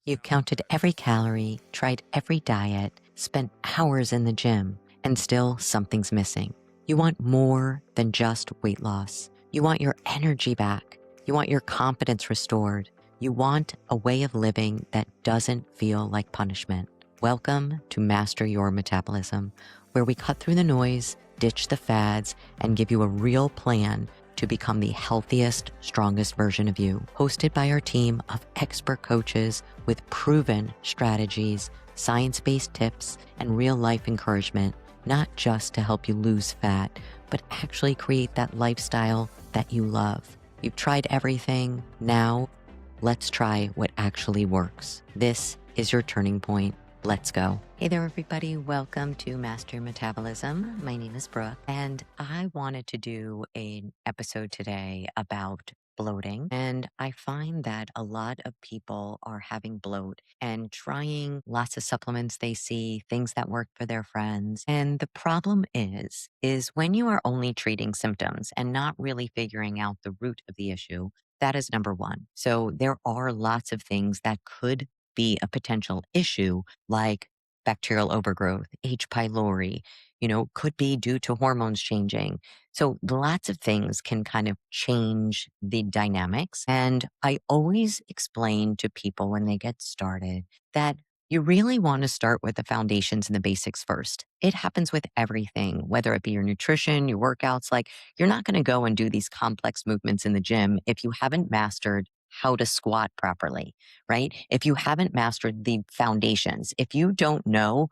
You've counted every calorie, tried every diet, spent hours in the gym, and still something's missing. You want more than just weight loss. You want your energy back. You want your confidence restored. You want a way of living that doesn't feel like punishment. Welcome to Master Your Metabolism, where we cut through the noise, ditch the fads, and give you a real plan to become the healthiest, strongest version of you. Hosted by our team of expert coaches with proven strategies, science-based tips, and real-life encouragement, not just to help you lose fat, but actually create that lifestyle that you love. You've tried everything. Now, let's try what actually works. This is your turning point. Let's go. Hey there, everybody. Welcome to Master Your Metabolism. My name is Brooke, and I wanted to do an episode today about bloating. And I find that a lot of people are having bloat and trying lots of supplements they see, things that work for their friends. And the problem is when you are only treating symptoms and not really figuring out the root of the issue, that is number one. So there are lots of things that could be a potential issue, like bacterial overgrowth, H. pylori, could be due to hormones changing. So lots of things can kind of change the dynamics. And I always explain to people when they get started that you really want to start with the foundations and the basics first. It happens with everything, whether it be your nutrition, your workouts. Like, you're not going to go and do these complex movements in the gym if you haven't mastered how to squat properly, right? If you haven't mastered the foundations, if you don't know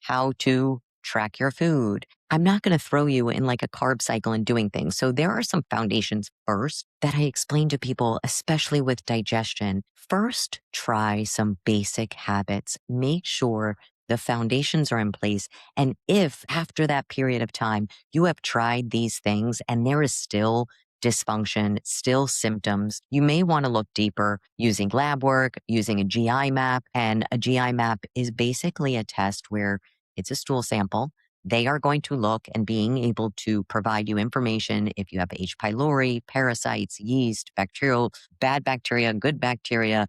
how to track your food, I'm not going to throw you in like a carb cycle and doing things. So there are some foundations first that I explain to people, especially with digestion. First, try some basic habits. Make sure the foundations are in place. And if after that period of time, you have tried these things and there is still dysfunction, still symptoms, you may want to look deeper using lab work, using a GI map. And a GI map is basically a test where it's a stool sample. They are going to look and being able to provide you information if you have H. pylori, parasites, yeast, bacterial, bad bacteria, good bacteria,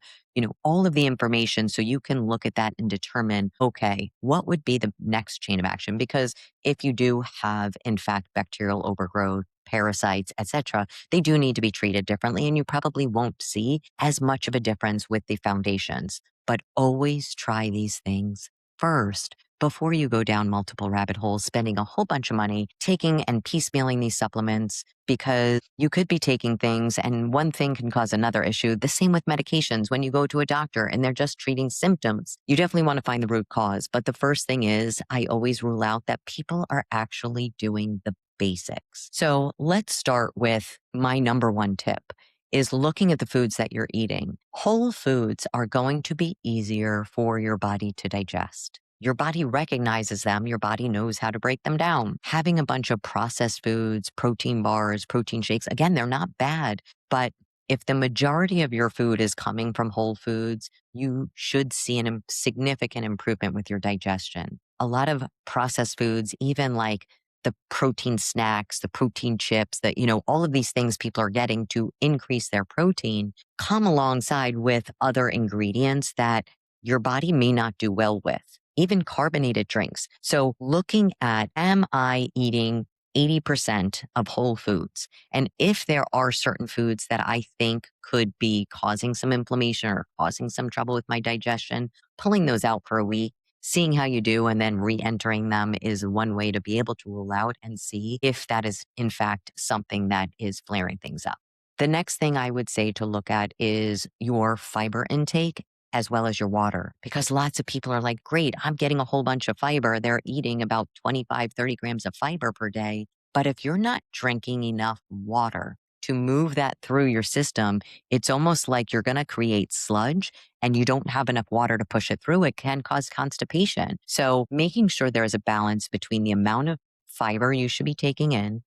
all of the information so you can look at that and determine, okay, what would be the next chain of action? Because if you do have, in fact, bacterial overgrowth, parasites, etc., they do need to be treated differently, and you probably won't see as much of a difference with the foundations. But always try these things first before you go down multiple rabbit holes, spending a whole bunch of money taking and piecemealing these supplements, because you could be taking things and one thing can cause another issue. The same with medications. When you go to a doctor and they're just treating symptoms, you definitely want to find the root cause. But the first thing is, I always rule out that people are actually doing the basics. So let's start with my number one tip is looking at the foods that you're eating. Whole foods are going to be easier for your body to digest. Your body recognizes them. Your body knows how to break them down. Having a bunch of processed foods, protein bars, protein shakes, again, they're not bad, but if the majority of your food is coming from whole foods, you should see a significant improvement with your digestion. A lot of processed foods, even like the protein snacks, the protein chips, all of these things people are getting to increase their protein, come alongside with other ingredients that your body may not do well with, even carbonated drinks. So looking at, am I eating 80% of whole foods? And if there are certain foods that I think could be causing some inflammation or causing some trouble with my digestion, pulling those out for a week, seeing how you do, and then re-entering them is one way to be able to rule out and see if that is in fact something that is flaring things up. The next thing I would say to look at is your fiber intake as well as your water, because lots of people are like, great, I'm getting a whole bunch of fiber. They're eating about 25, 30 grams of fiber per day. But if you're not drinking enough water to move that through your system, it's almost like you're going to create sludge and you don't have enough water to push it through. It can cause constipation. So making sure there is a balance between the amount of fiber you should be taking in,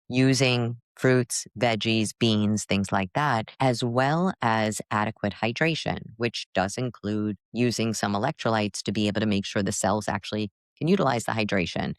using fruits, veggies, beans, things like that, as well as adequate hydration, which does include using some electrolytes to be able to make sure the cells actually can utilize the hydration.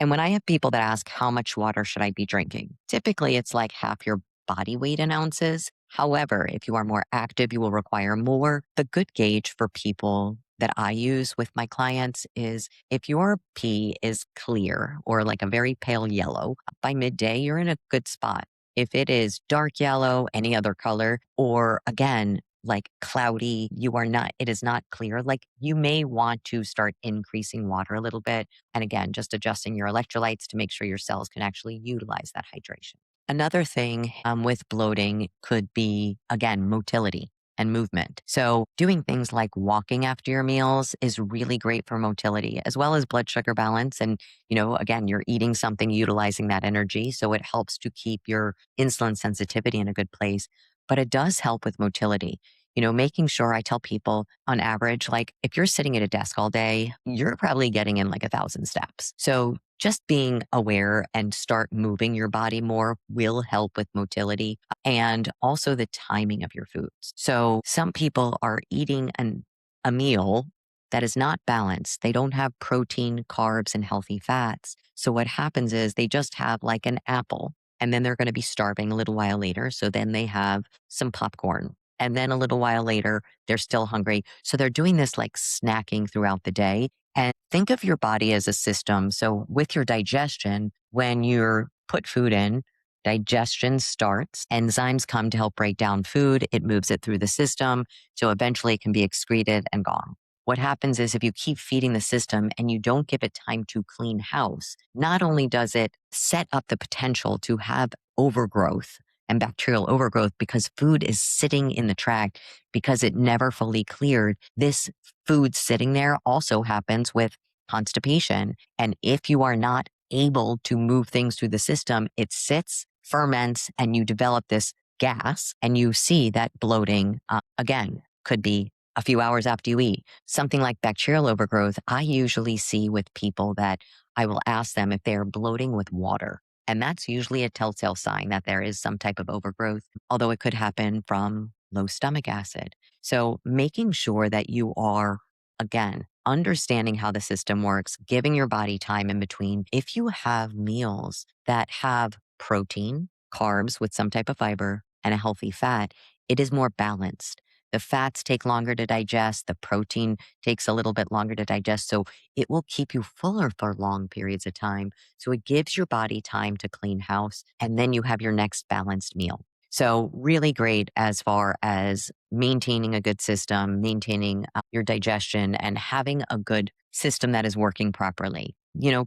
And when I have people that ask, how much water should I be drinking? Typically, it's like half your body weight in ounces. However, if you are more active, you will require more. The good gauge for people that I use with my clients is if your pee is clear or like a very pale yellow, by midday, you're in a good spot. If it is dark yellow, any other color, or again, like cloudy, it is not clear, like you may want to start increasing water a little bit. And again, just adjusting your electrolytes to make sure your cells can actually utilize that hydration. Another thing with bloating could be, again, motility and movement. So, doing things like walking after your meals is really great for motility, as well as blood sugar balance. And, again, you're eating something, utilizing that energy. So, it helps to keep your insulin sensitivity in a good place. But it does help with motility. Making sure I tell people on average, like if you're sitting at a desk all day, you're probably getting in like 1,000 steps. So just being aware and start moving your body more will help with motility and also the timing of your foods. So some people are eating a meal that is not balanced. They don't have protein, carbs, and healthy fats. So what happens is they just have like an apple and then they're going to be starving a little while later. So then they have some popcorn. And then a little while later, they're still hungry. So they're doing this like snacking throughout the day. And think of your body as a system. So with your digestion, when you're put food in, digestion starts, enzymes come to help break down food. It moves it through the system. So eventually it can be excreted and gone. What happens is if you keep feeding the system and you don't give it time to clean house, not only does it set up the potential to have overgrowth and bacterial overgrowth because food is sitting in the tract because it never fully cleared. This food sitting there also happens with constipation. And if you are not able to move things through the system, it sits, ferments, and you develop this gas. And you see that bloating, again, could be a few hours after you eat. Something like bacterial overgrowth, I usually see with people that I will ask them if they are bloating with water. And that's usually a telltale sign that there is some type of overgrowth, although it could happen from low stomach acid. So making sure that you are, again, understanding how the system works, giving your body time in between. If you have meals that have protein, carbs with some type of fiber, and a healthy fat, it is more balanced. The fats take longer to digest. The protein takes a little bit longer to digest. So it will keep you fuller for long periods of time. So it gives your body time to clean house. And then you have your next balanced meal. So really great as far as maintaining a good system, maintaining your digestion and having a good system that is working properly.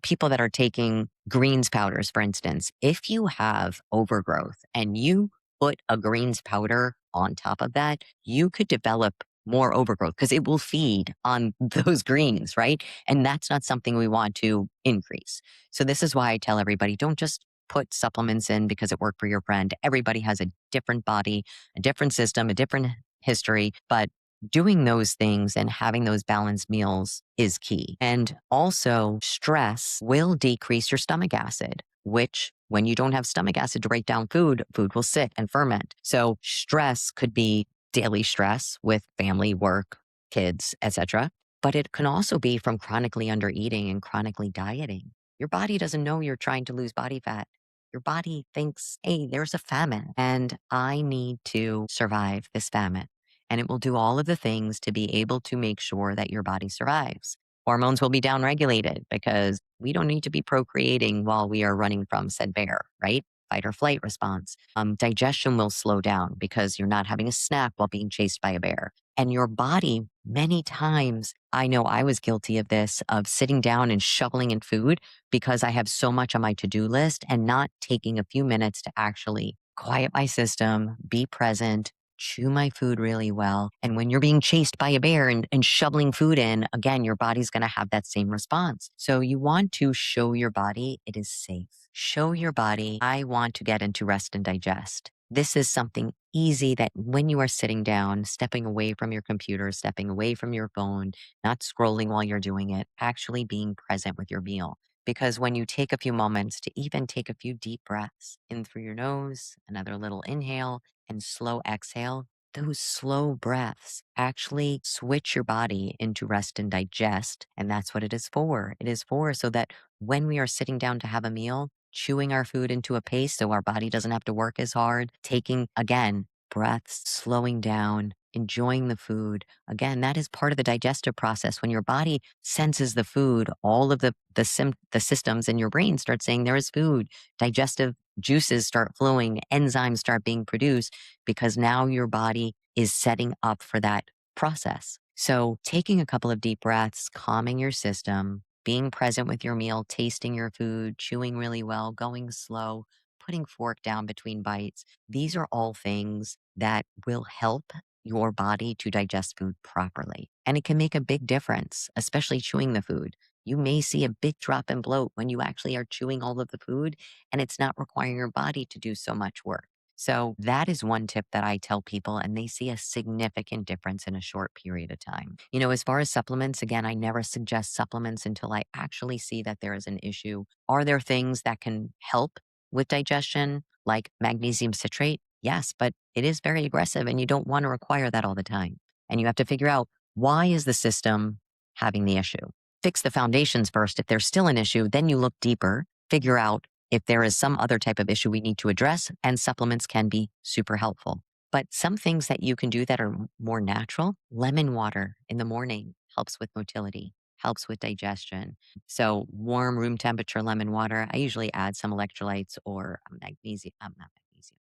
People that are taking greens powders, for instance, if you have overgrowth and you put a greens powder on top of that, you could develop more overgrowth because it will feed on those greens, right? And that's not something we want to increase. So this is why I tell everybody, don't just put supplements in because it worked for your friend. Everybody has a different body, a different system, a different history, but doing those things and having those balanced meals is key. And also stress will decrease your stomach acid, which when you don't have stomach acid to break down food, food will sit and ferment. So stress could be daily stress with family, work, kids, etc. But it can also be from chronically under eating and chronically dieting. Your body doesn't know you're trying to lose body fat. Your body thinks, hey, there's a famine and I need to survive this famine. And it will do all of the things to be able to make sure that your body survives. Hormones will be downregulated because we don't need to be procreating while we are running from said bear, right? Fight or flight response. Digestion will slow down because you're not having a snack while being chased by a bear. And your body, many times, I know I was guilty of this, of sitting down and shoveling in food because I have so much on my to-do list and not taking a few minutes to actually quiet my system, be present, chew my food really well. And when you're being chased by a bear and shoveling food in, again, your body's going to have that same response. So you want to show your body it is safe. Show your body, I want to get into rest and digest. This is something easy that when you are sitting down, stepping away from your computer, stepping away from your phone, not scrolling while you're doing it, actually being present with your meal. Because when you take a few moments to even take a few deep breaths in through your nose, another little inhale, and slow exhale, those slow breaths actually switch your body into rest and digest. And that's what it is for. It is for so that when we are sitting down to have a meal, chewing our food into a paste so our body doesn't have to work as hard, taking, again, breaths, slowing down, enjoying the food. Again, that is part of the digestive process. When your body senses the food, all of the systems in your brain start saying there is food. Digestive juices start flowing, enzymes start being produced because now your body is setting up for that process. So taking a couple of deep breaths, calming your system, being present with your meal, tasting your food, chewing really well, going slow, putting fork down between bites. These are all things that will help your body to digest food properly. And it can make a big difference, especially chewing the food. You may see a big drop in bloat when you actually are chewing all of the food and it's not requiring your body to do so much work. So that is one tip that I tell people, and they see a significant difference in a short period of time. As far as supplements, again, I never suggest supplements until I actually see that there is an issue. Are there things that can help with digestion, like magnesium citrate? Yes, but it is very aggressive and you don't want to require that all the time. And you have to figure out, why is the system having the issue? Fix the foundations first. If there's still an issue, then you look deeper, figure out if there is some other type of issue we need to address, and supplements can be super helpful. But some things that you can do that are more natural, lemon water in the morning helps with motility, helps with digestion. So warm room temperature lemon water, I usually add some electrolytes or not magnesium,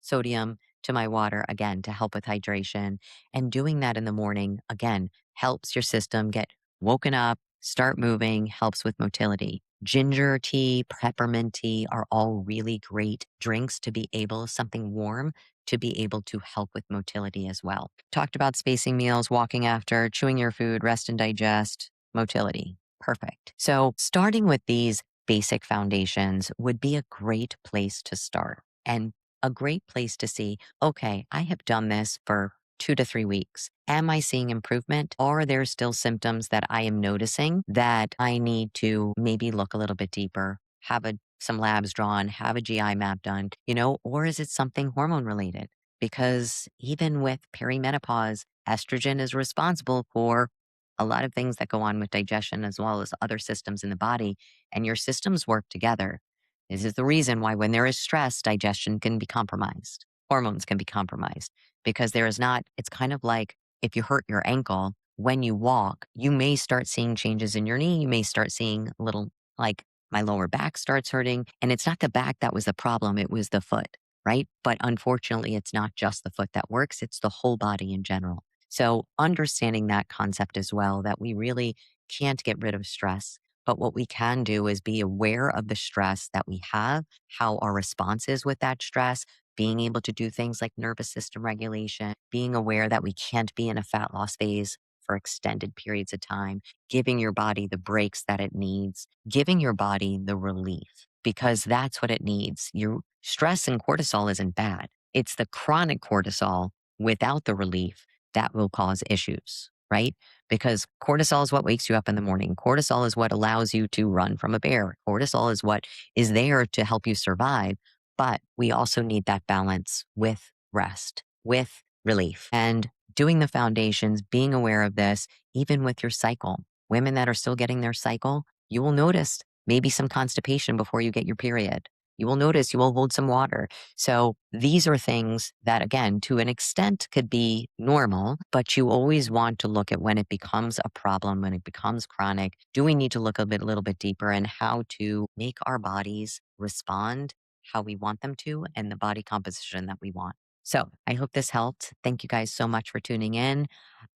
sodium to my water, again, to help with hydration. And doing that in the morning, again, helps your system get woken up, start moving, helps with motility. Ginger tea, peppermint tea are all really great drinks to be able, something warm to be able to help with motility as well. Talked about spacing meals, walking after, chewing your food, rest and digest, motility. Perfect. So starting with these basic foundations would be a great place to start and a great place to see, okay, I have done this for 2 to 3 weeks. Am I seeing improvement? Or are there still symptoms that I am noticing that I need to maybe look a little bit deeper, have some labs drawn, have a GI map done, or is it something hormone related? Because even with perimenopause, estrogen is responsible for a lot of things that go on with digestion as well as other systems in the body, and your systems work together. This is the reason why when there is stress, digestion can be compromised. Hormones can be compromised because it's kind of like if you hurt your ankle, when you walk, you may start seeing changes in your knee. You may start seeing little, like my lower back starts hurting. And it's not the back that was the problem, it was the foot, right? But unfortunately, it's not just the foot that works, it's the whole body in general. So understanding that concept as well, that we really can't get rid of stress. But what we can do is be aware of the stress that we have, how our response is with that stress, being able to do things like nervous system regulation, being aware that we can't be in a fat loss phase for extended periods of time, giving your body the breaks that it needs, giving your body the relief, because that's what it needs. Your stress and cortisol isn't bad. It's the chronic cortisol without the relief that will cause issues, right? Because cortisol is what wakes you up in the morning. Cortisol is what allows you to run from a bear. Cortisol is what is there to help you survive. But we also need that balance with rest, with relief, and doing the foundations, being aware of this, even with your cycle. Women that are still getting their cycle, you will notice maybe some constipation before you get your period. You will notice you will hold some water. So these are things that, again, to an extent could be normal, but you always want to look at when it becomes a problem, when it becomes chronic. Do we need to look a little bit deeper and how to make our bodies respond how we want them to and the body composition that we want? So I hope this helped. Thank you guys so much for tuning in.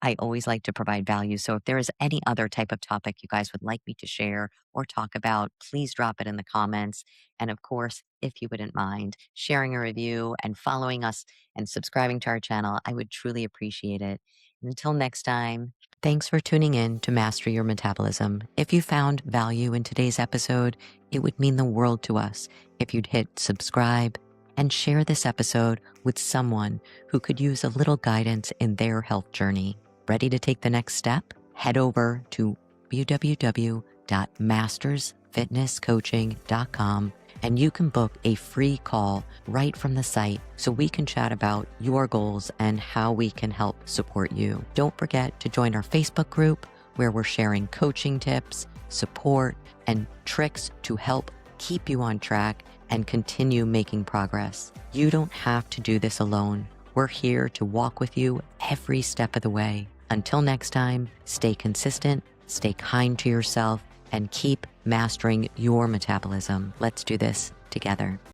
I always like to provide value. So if there is any other type of topic you guys would like me to share or talk about, please drop it in the comments. And of course, if you wouldn't mind sharing a review and following us and subscribing to our channel, I would truly appreciate it. And until next time, thanks for tuning in to Master Your Metabolism. If you found value in today's episode, it would mean the world to us if you'd hit subscribe and share this episode with someone who could use a little guidance in their health journey. Ready to take the next step? Head over to www.mastersfitnesscoaching.com and you can book a free call right from the site so we can chat about your goals and how we can help support you. Don't forget to join our Facebook group where we're sharing coaching tips, support, and tricks to help keep you on track and continue making progress. You don't have to do this alone. We're here to walk with you every step of the way. Until next time, stay consistent, stay kind to yourself, and keep mastering your metabolism. Let's do this together.